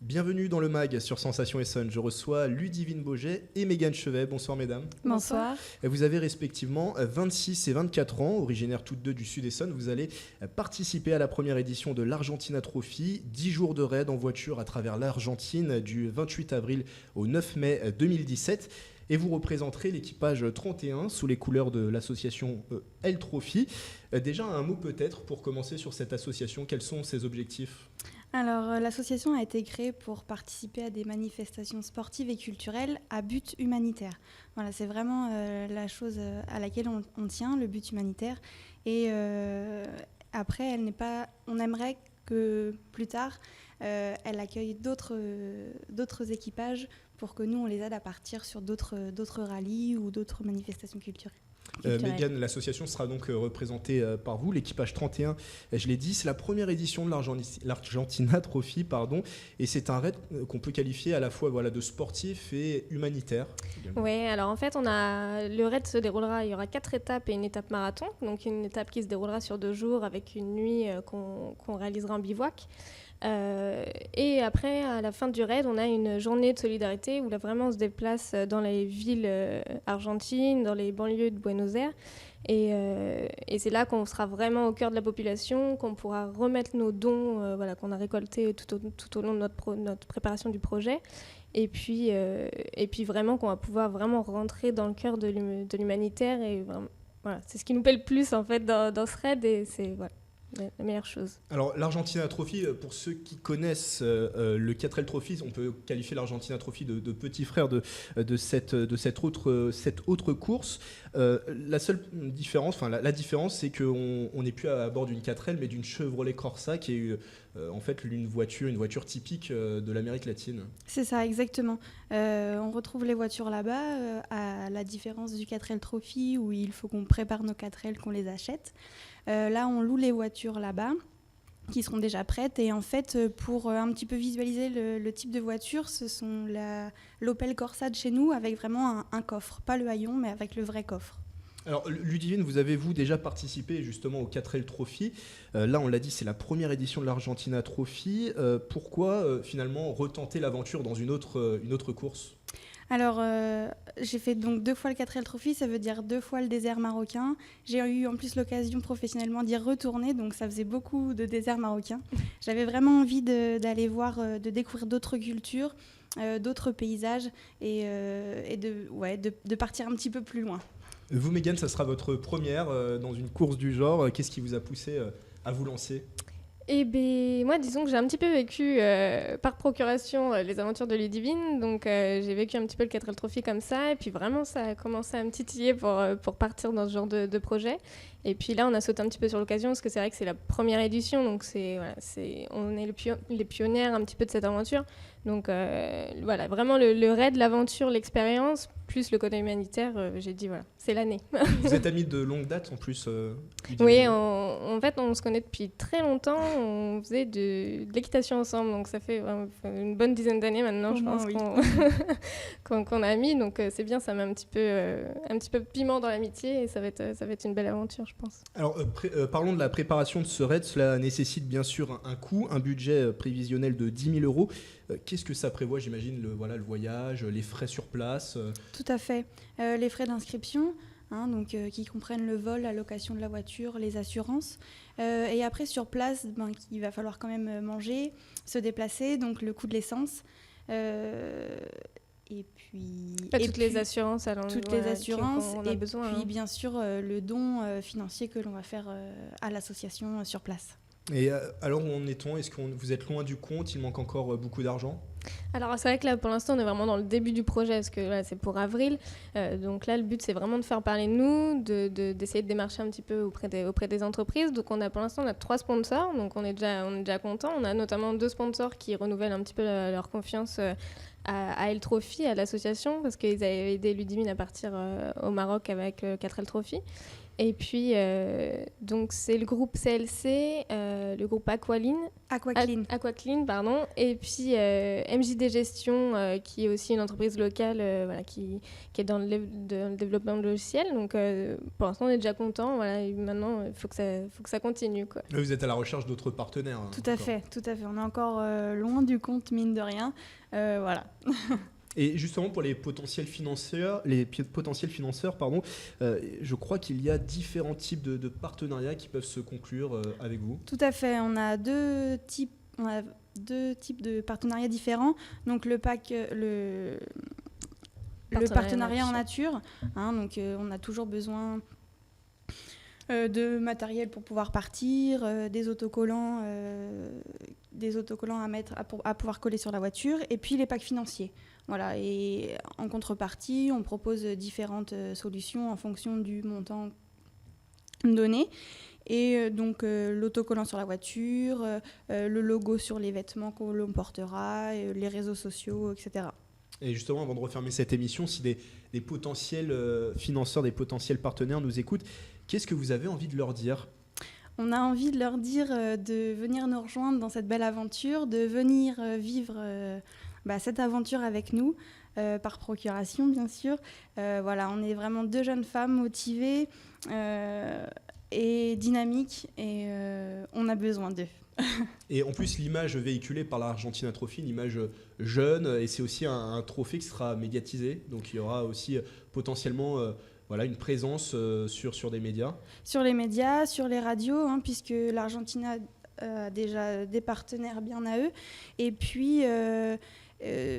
Bienvenue dans le MAG sur Sensation Essonne. Je reçois Ludivine Bauget et Mégane Chevet. Bonsoir mesdames. Bonsoir. Vous avez respectivement 26 et 24 ans, originaires toutes deux du Sud Essonne. Vous allez participer à la première édition de l'Argentina Trophy, 10 jours de raid en voiture à travers l'Argentine du 28 avril au 9 mai 2017. Et vous représenterez l'équipage 31 sous les couleurs de l'association L Trophy. Déjà un mot peut-être pour commencer sur cette association. Quels sont ses objectifs ? Alors, l'association a été créée pour participer à des manifestations sportives et culturelles à but humanitaire. Voilà, c'est vraiment la chose à laquelle on tient, le but humanitaire. Et après, on aimerait que plus tard, elle accueille d'autres équipages pour que nous, on les aide à partir sur d'autres rallyes ou d'autres manifestations culturelles. Mégane, l'association sera donc représentée par vous, l'équipage 31, je l'ai dit, c'est la première édition de l'Argentina Trophy, et c'est un raid qu'on peut qualifier à la fois de sportif et humanitaire. Oui, alors en fait, le raid se déroulera, il y aura 4 étapes et une étape marathon, donc une étape qui se déroulera sur 2 jours avec une nuit qu'on réalisera en bivouac. Et après, à la fin du raid, on a une journée de solidarité où là vraiment on se déplace dans les villes argentines, dans les banlieues de Buenos Aires. Et c'est là qu'on sera vraiment au cœur de la population, qu'on pourra remettre nos dons qu'on a récoltés tout au long de notre préparation du projet. Et puis vraiment qu'on va pouvoir vraiment rentrer dans le cœur de l'humanitaire. Et voilà, c'est ce qui nous plaît le plus en fait dans ce raid. Et c'est la meilleure chose. Alors l'Argentina Trophy, pour ceux qui connaissent le 4L Trophy, on peut qualifier l'Argentina Trophy de petit frère de cette autre course. La seule différence, la différence, c'est qu'on n'est plus à bord d'une 4L, mais d'une Chevrolet Corsa qui est en fait une voiture typique de l'Amérique latine. C'est ça, exactement. On retrouve les voitures là-bas, à la différence du 4L Trophy où il faut qu'on prépare nos 4L, qu'on les achète. Là, on loue les voitures là-bas, qui seront déjà prêtes. Et en fait, pour un petit peu visualiser le type de voiture, ce sont l'Opel Corsa de chez nous, avec vraiment un coffre. Pas le haillon, mais avec le vrai coffre. Alors Ludivine, vous avez-vous déjà participé justement au 4L Trophy ? Là, on l'a dit, c'est la première édition de l'Argentina Trophy. Pourquoi finalement retenter l'aventure dans une autre course ? Alors, j'ai fait donc 2 fois le 4L Trophy, ça veut dire 2 fois le désert marocain. J'ai eu en plus l'occasion professionnellement d'y retourner, donc ça faisait beaucoup de désert marocain. J'avais vraiment envie d'aller voir, de découvrir d'autres cultures, d'autres paysages et de partir un petit peu plus loin. Vous, Mégane, ça sera votre première dans une course du genre. Qu'est-ce qui vous a poussé à vous lancer ? Eh bien, moi, disons que j'ai un petit peu vécu par procuration les aventures de Ludivine. Donc, j'ai vécu un petit peu le 4L Trophy comme ça. Et puis, vraiment, ça a commencé à me titiller pour partir dans ce genre de projet. Et puis là, on a sauté un petit peu sur l'occasion parce que c'est vrai que c'est la première édition. Donc, on est les pionnières un petit peu de cette aventure. Donc, vraiment le raid, l'aventure, l'expérience, plus le côté humanitaire, j'ai dit, c'est l'année. Vous êtes amis de longue date en plus Oui, en fait, on se connaît depuis très longtemps. On faisait de l'équitation ensemble, donc ça fait une bonne dizaine d'années maintenant, je pense, oui. qu'on a amis. Donc c'est bien, ça met un petit peu de piment dans l'amitié et ça va être une belle aventure, je pense. Alors, parlons de la préparation de ce raid. Cela nécessite bien sûr un coût, un budget prévisionnel de 10 000 €. Qu'est-ce que ça prévoit, j'imagine, le voyage, les frais sur place Tout à fait. Les frais d'inscription, qui comprennent le vol, la location de la voiture, les assurances. Et après, sur place, il va falloir quand même manger, se déplacer, donc le coût de l'essence. Et puis... toutes les assurances. Toutes les assurances. On a besoin, puis, bien sûr, le don financier que l'on va faire à l'association sur place. Et alors, où en est-on ? Est-ce que vous êtes loin du compte ? Il manque encore beaucoup d'argent ? Alors c'est vrai que là pour l'instant on est vraiment dans le début du projet parce que c'est pour avril, donc là le but c'est vraiment de faire parler de nous, d'essayer de démarcher un petit peu auprès des entreprises. Donc pour l'instant on a 3 sponsors, donc on est déjà content. On a notamment 2 sponsors qui renouvellent un petit peu leur confiance à L Trophy, à l'association, parce qu'ils avaient aidé Ludivine à partir au Maroc avec 4L Trophy. Et puis, donc c'est le groupe CLC, le groupe Aqualine, pardon, et puis MJD Gestion, qui est aussi une entreprise locale qui est dans le développement de logiciels. Donc, pour l'instant, on est déjà content. Voilà, et maintenant, il faut que ça continue, quoi. Vous êtes à la recherche d'autres partenaires. Tout à fait. On est encore loin du compte, mine de rien. Voilà. Et justement, pour les potentiels financeurs, je crois qu'il y a différents types de partenariats qui peuvent se conclure avec vous. Tout à fait. On a deux types de partenariats différents. Donc le partenariat en nature. Donc on a toujours besoin de matériel pour pouvoir partir, des autocollants à mettre à pouvoir coller sur la voiture, et puis les packs financiers. Voilà, et en contrepartie, on propose différentes solutions en fonction du montant donné. Et donc l'autocollant sur la voiture, le logo sur les vêtements que l'on portera, les réseaux sociaux, etc. Et justement, avant de refermer cette émission, si des potentiels financeurs, des potentiels partenaires nous écoutent, qu'est-ce que vous avez envie de leur dire ? On a envie de leur dire de venir nous rejoindre dans cette belle aventure, de venir vivre cette aventure avec nous, par procuration bien sûr. Voilà, on est vraiment deux jeunes femmes motivées et dynamiques, et on a besoin d'eux. Et en plus, l'image véhiculée par l'Argentina Trophy, une image jeune, et c'est aussi un trophée qui sera médiatisé. Donc il y aura aussi potentiellement une présence sur des médias. Sur les médias, sur les radios, puisque l'Argentina a déjà des partenaires bien à eux. Et puis des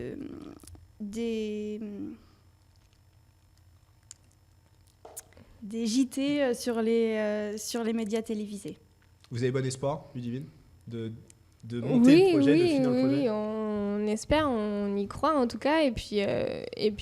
JT sur les médias télévisés. Vous avez bon espoir, Ludivine, de monter le projet, de finir le projet ? Oui, on espère, on y croit en tout cas. Et puis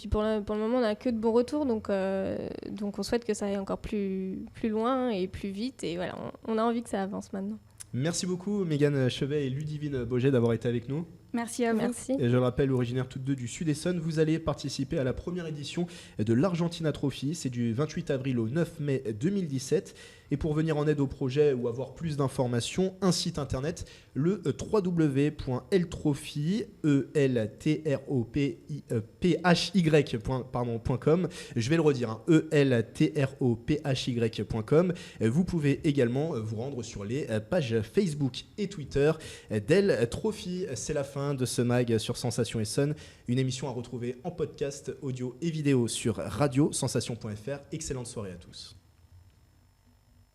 pour le moment, on n'a que de bons retours. Donc on souhaite que ça aille encore plus loin et plus vite. Et voilà, on a envie que ça avance maintenant. Merci beaucoup, Mégane Chevet et Ludivine Boget, d'avoir été avec nous. Merci à vous. Merci. Et je le rappelle, originaire toutes deux du Sud Essonne, vous allez participer à la première édition de l'Argentina Trophy. C'est du 28 avril au 9 mai 2017. Et pour venir en aide au projet ou avoir plus d'informations, un site internet, le www.eltrophy.com. Je vais le redire, eltrophy.com. Vous pouvez également vous rendre sur les pages Facebook et Twitter d'El Trophy. C'est la fin de ce mag sur Sensation Essonne, une émission à retrouver en podcast audio et vidéo sur radiosensation.fr. Excellente soirée à tous.